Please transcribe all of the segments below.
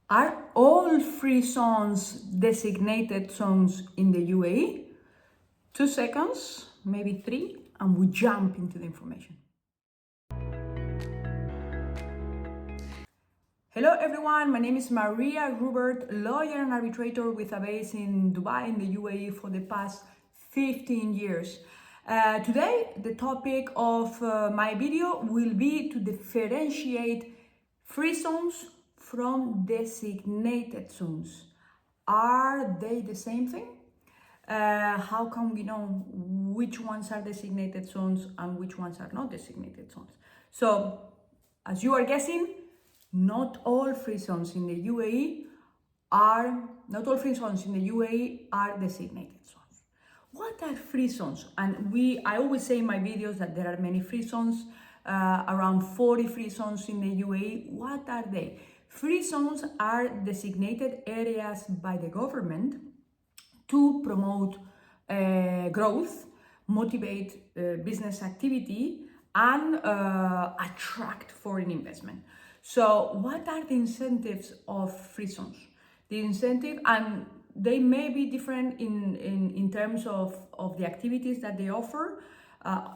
Are all free zones designated zones in the UAE? 2 seconds, maybe 3, and we jump into the information. Hello everyone, my name is Maria Rubert, lawyer and arbitrator with a base in Dubai in the UAE for the past 15 years. Today, the topic of my video will be to differentiate free zones from designated zones. Are they the same thing? How can we know which ones are designated zones and which ones are not designated zones? So, as you are guessing, not all free zones in the UAE are designated zones. What are free zones? And I always say in my videos that there are many free zones, around 40 free zones in the UAE. What are they? Free zones are designated areas by the government to promote growth, motivate business activity, and attract foreign investment. So what are the incentives of free zones? The incentive, and they may be different in terms of the activities that they offer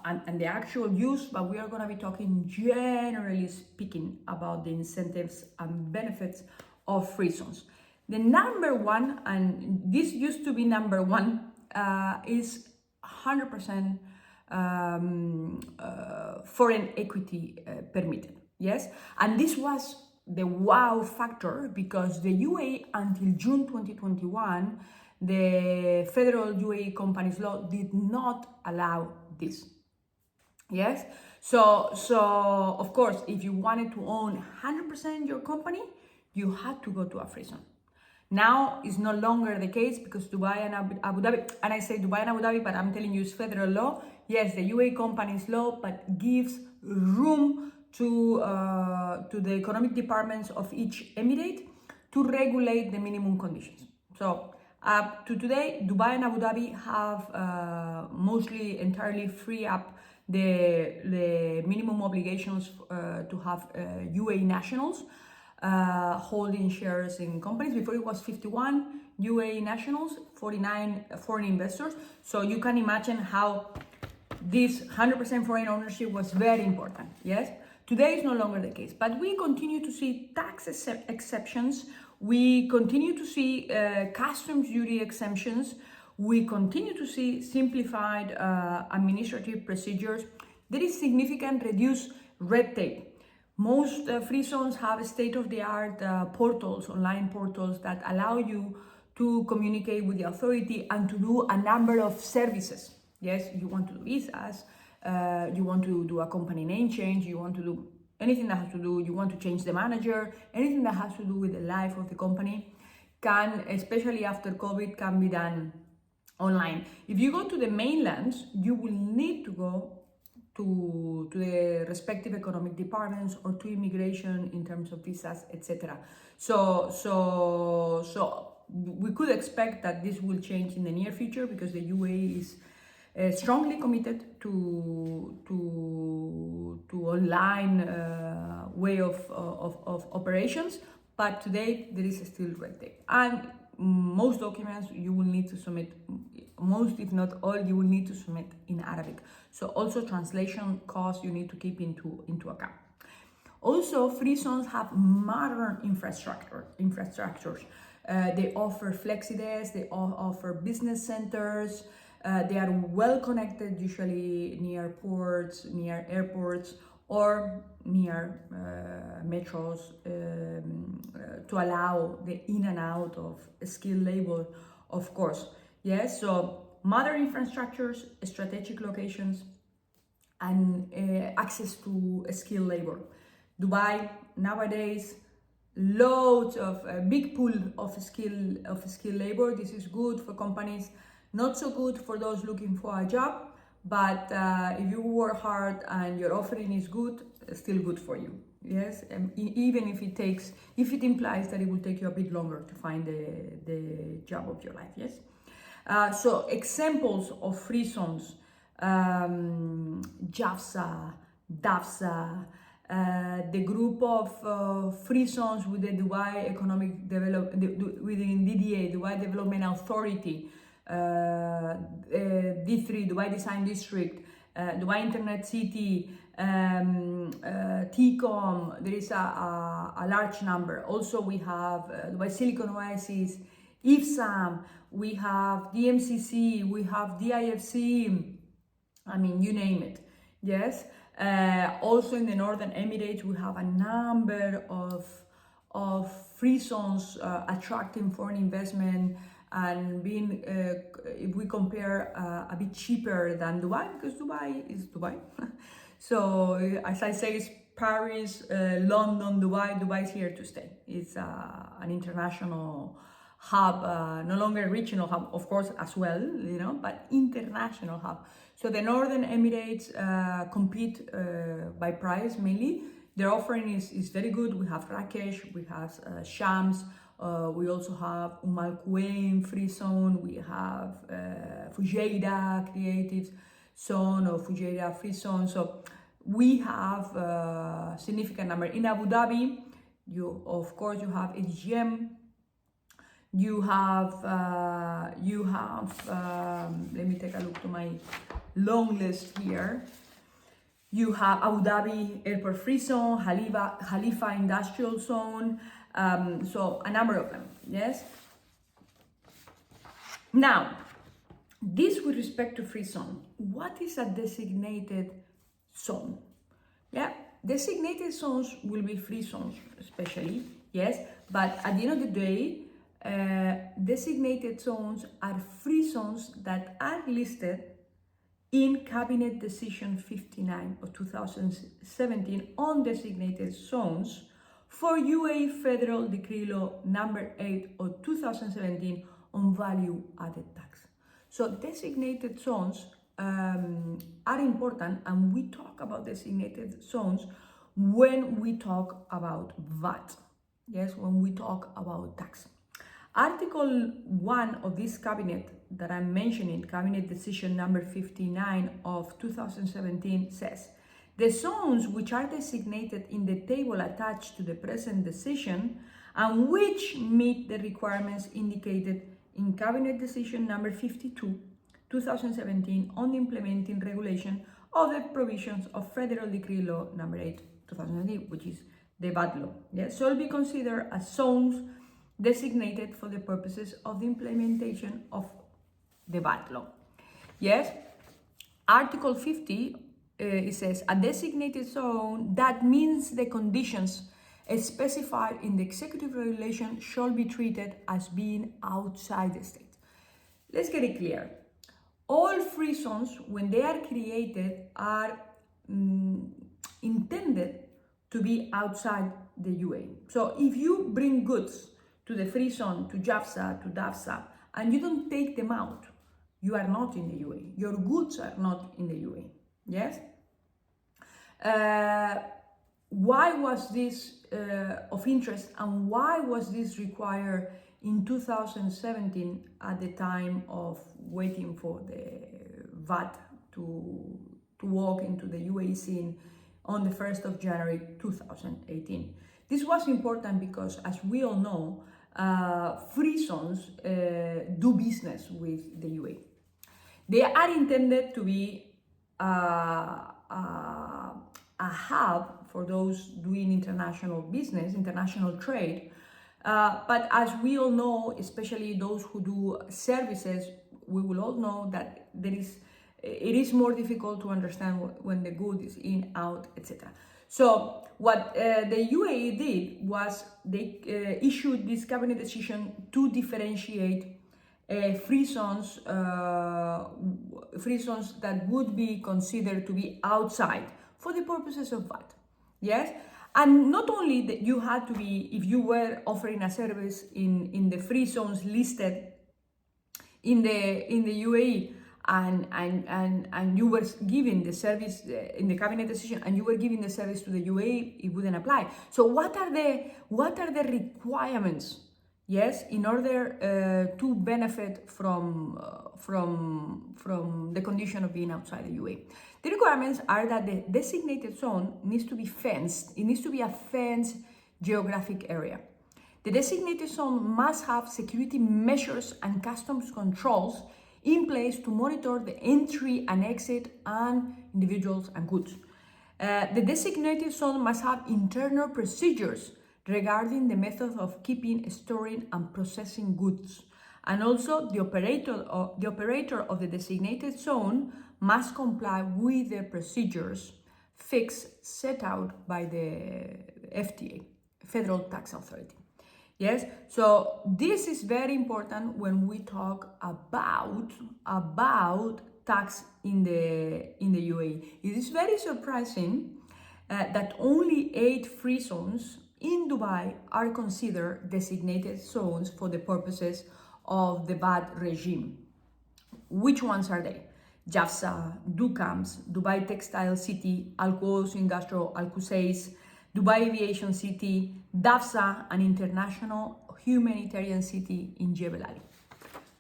and the actual use, but we are going to be talking generally speaking about the incentives and benefits of free zones. The number one, and this used to be number one, is 100% foreign equity permitted. Yes, and this was the wow factor because the UAE until June 2021, the Federal UAE Companies Law did not allow this. Yes, so of course, if you wanted to own 100% your company, you had to go to a free zone. Now it's no longer the case because Dubai and Abu Dhabi, and I say Dubai and Abu Dhabi, but I'm telling you it's federal law. Yes, the UAE Companies Law, but gives room to the economic departments of each emirate to regulate the minimum conditions. So up to today, Dubai and Abu Dhabi have mostly entirely free up the minimum obligations to have UAE nationals holding shares in companies. Before it was 51 UAE nationals, 49 foreign investors. So you can imagine how this 100% foreign ownership was very important. Yes, today is no longer the case, but we continue to see tax exceptions. We continue to see customs duty exemptions. We continue to see simplified administrative procedures. There is significant reduced red tape. Most free zones have state-of-the-art portals, online portals that allow you to communicate with the authority and to do a number of services. Yes, you want to do visas, you want to do a company name change, you want to do anything that has to do, you want to change the manager, anything that has to do with the life of the company can, especially after COVID, can be done online. If you go to the mainland, you will need to go to the respective economic departments or to immigration in terms of visas, etc. So we could expect that this will change in the near future because the UAE is strongly committed to online way of operations, but today there is still red tape, and most documents you will need to submit, most if not all, you will need to submit in Arabic. So also translation costs you need to keep into account. Also, free zones have modern infrastructures. They offer flexi-desks, they offer business centers. They are well connected, usually near ports, near airports, or near metros to allow the in and out of skilled labor, of course. Yes, so modern infrastructures, strategic locations, and access to skilled labor. Dubai nowadays, loads of a big pool of skilled labor. This is good for companies, not so good for those looking for a job. But if you work hard and your offering is good, it's still good for you. Yes, even if it implies that it will take you a bit longer to find the job of your life. Yes. So examples of free zones: JAFSA, DAFSA, the group of free zones with the Dubai Economic within DDA, Dubai Development Authority, D3, Dubai Design District, Dubai Internet City, TCOM. There is a large number. Also, we have Dubai Silicon Oasis, IFSAM, we have DMCC, we have DIFC. I mean, you name it. Yes. Also in the Northern Emirates, we have a number of free zones attracting foreign investment and being, if we compare, a bit cheaper than Dubai, because Dubai is Dubai. So as I say, it's Paris, London, Dubai. Dubai is here to stay. It's an international hub, no longer a regional hub, of course, as well, but international hub. So the Northern Emirates compete by price mainly. Their offering is very good. We have Rakesh, we have Shams, we also have Al Quwain Free Zone, we have Fujairah Creative Zone or Fujairah Free Zone. So we have a significant number. In Abu Dhabi, of course, you have ADGM. You have, let me take a look to my long list here. You have Abu Dhabi Airport Free Zone, Khalifa Industrial Zone, so a number of them, yes? Now, this with respect to free zone. What is a designated zone? Yeah, designated zones will be free zones, especially, yes? But at the end of the day, designated zones are free zones that are listed in Cabinet Decision 59 of 2017 on designated zones for UAE Federal Decree Law number 8 of 2017 on value added tax. So designated zones are important, and we talk about designated zones when we talk about VAT, yes, when we talk about tax. Article 1 of this cabinet that I'm mentioning, Cabinet Decision number 59 of 2017, says, the zones which are designated in the table attached to the present decision and which meet the requirements indicated in Cabinet Decision number 52, 2017 on the implementing regulation of the provisions of Federal Decree Law number 8, 2017, which is the VAT law. Yes, shall be considered as zones designated for the purposes of the implementation of the VAT law. Yes, Article 50, it says, a designated zone that means the conditions specified in the executive regulation shall be treated as being outside the state. Let's get it clear. All free zones, when they are created, are intended to be outside the UAE. So if you bring goods to the free zone, to JAFSA, to DAFSA, and you don't take them out, you are not in the UAE. Your goods are not in the UAE. Yes? Why was this of interest, and why was this required in 2017 at the time of waiting for the VAT to walk into the UAE scene on the 1st of January 2018? This was important because, as we all know, free zones do business with the UAE. They are intended to be a hub for those doing international business, international trade. But as we all know, especially those who do services, we will all know that it is more difficult to understand when the good is in, out, etc. So what the UAE did was they issued this cabinet decision to differentiate free zones that would be considered to be outside for the purposes of VAT. Yes, and not only that, you had to be, if you were offering a service in the free zones listed in the UAE, and you were giving the service in the cabinet decision, and you were giving the service to the UAE, it wouldn't apply. So what are the requirements, yes, in order to benefit from the condition of being outside the UAE. The requirements are that the designated zone needs to be fenced. It needs to be a fenced geographic area. The designated zone must have security measures and customs controls in place to monitor the entry and exit and individuals and goods. The designated zone must have internal procedures regarding the method of keeping, storing, and processing goods. And also, the operator of the designated zone must comply with the procedures set out by the FTA, Federal Tax Authority. Yes, so this is very important when we talk about tax in the UAE. It is very surprising that only 8 free zones in Dubai are considered designated zones for the purposes of the VAT regime. Which ones are they? Jafsa, Dukams, Dubai Textile City, Al Quoz Industrial, Al Qusais, Dubai Aviation City, Dafsa, an international humanitarian city in Jebel Ali.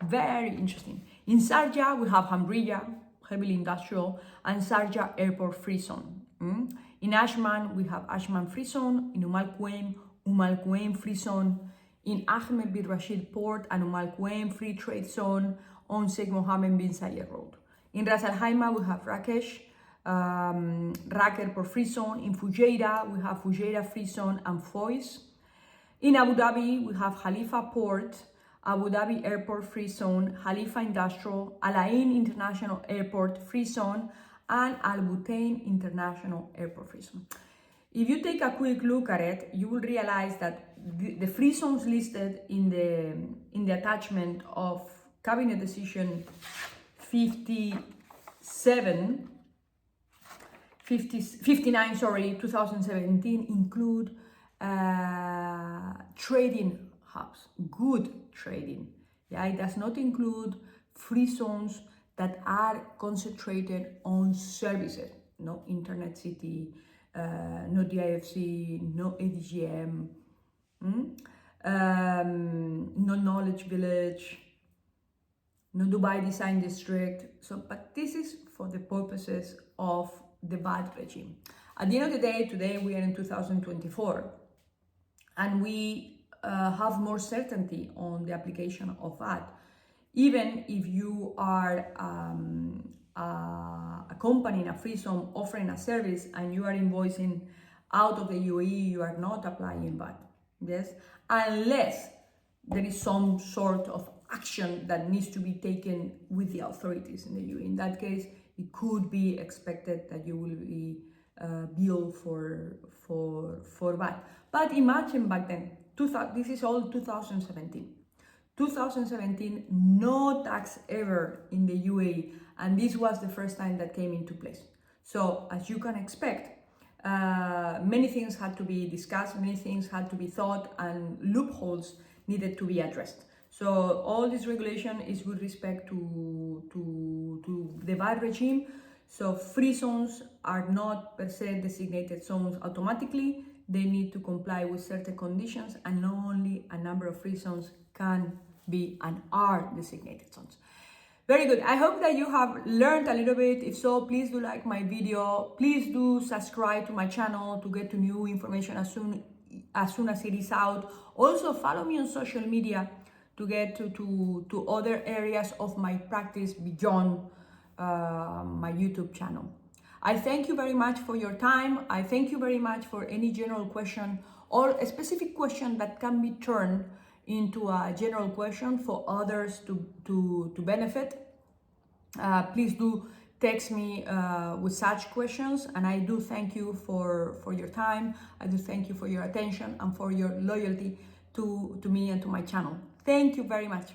Very interesting. In Sharjah, we have Hamriyah, heavily industrial, and Sharjah Airport Free Zone. In Ashman, we have Ashman Free Zone. In Al Quwaim Free Zone. In Ahmed bin Rashid Port and Al Quwaim Free Trade Zone on Sheikh Mohammed bin Zayed Road. In Ras Al Khaimah, we have Rakesh, Rak Airport Free Zone. In Fujairah, we have Fujairah Free Zone and Foyes. In Abu Dhabi, we have Khalifa Port, Abu Dhabi Airport Free Zone, Khalifa Industrial, Al Ain International Airport Free Zone, and Al Butain International Airport Free Zone. If you take a quick look at it, you will realize that the free zones listed in the attachment of Cabinet Decision 59, 2017 include trading hubs, good trading. Yeah, it does not include free zones that are concentrated on services, no internet city, no DIFC, no ADGM, no knowledge village, no Dubai Design District. So, but this is for the purposes of the VAT regime. At the end of the day, today we are in 2024, and we have more certainty on the application of VAT. Even if you are a company in a free zone offering a service and you are invoicing out of the UAE, you are not applying VAT. Yes, unless there is some sort of action that needs to be taken with the authorities in the UAE. In that case, it could be expected that you will be billed for VAT. But imagine back then, this is all 2017. 2017, no tax ever in the UAE, and this was the first time that came into place. So, as you can expect, many things had to be discussed, many things had to be thought, and loopholes needed to be addressed. So, all this regulation is with respect to the VAT regime. So, free zones are not per se designated zones automatically. They need to comply with certain conditions, and only a number of free zones can be and are designated zones. Very good. I hope that you have learned a little bit. If so, please do like my video. Please do subscribe to my channel to get to new information as soon as it is out. Also, follow me on social media to get to other areas of my practice beyond my YouTube channel. I thank you very much for your time. I thank you very much for any general question or a specific question that can be turned into a general question for others to benefit. Please do text me with such questions, and I do thank you for your time. I do thank you for your attention and for your loyalty to me and to my channel. Thank you very much.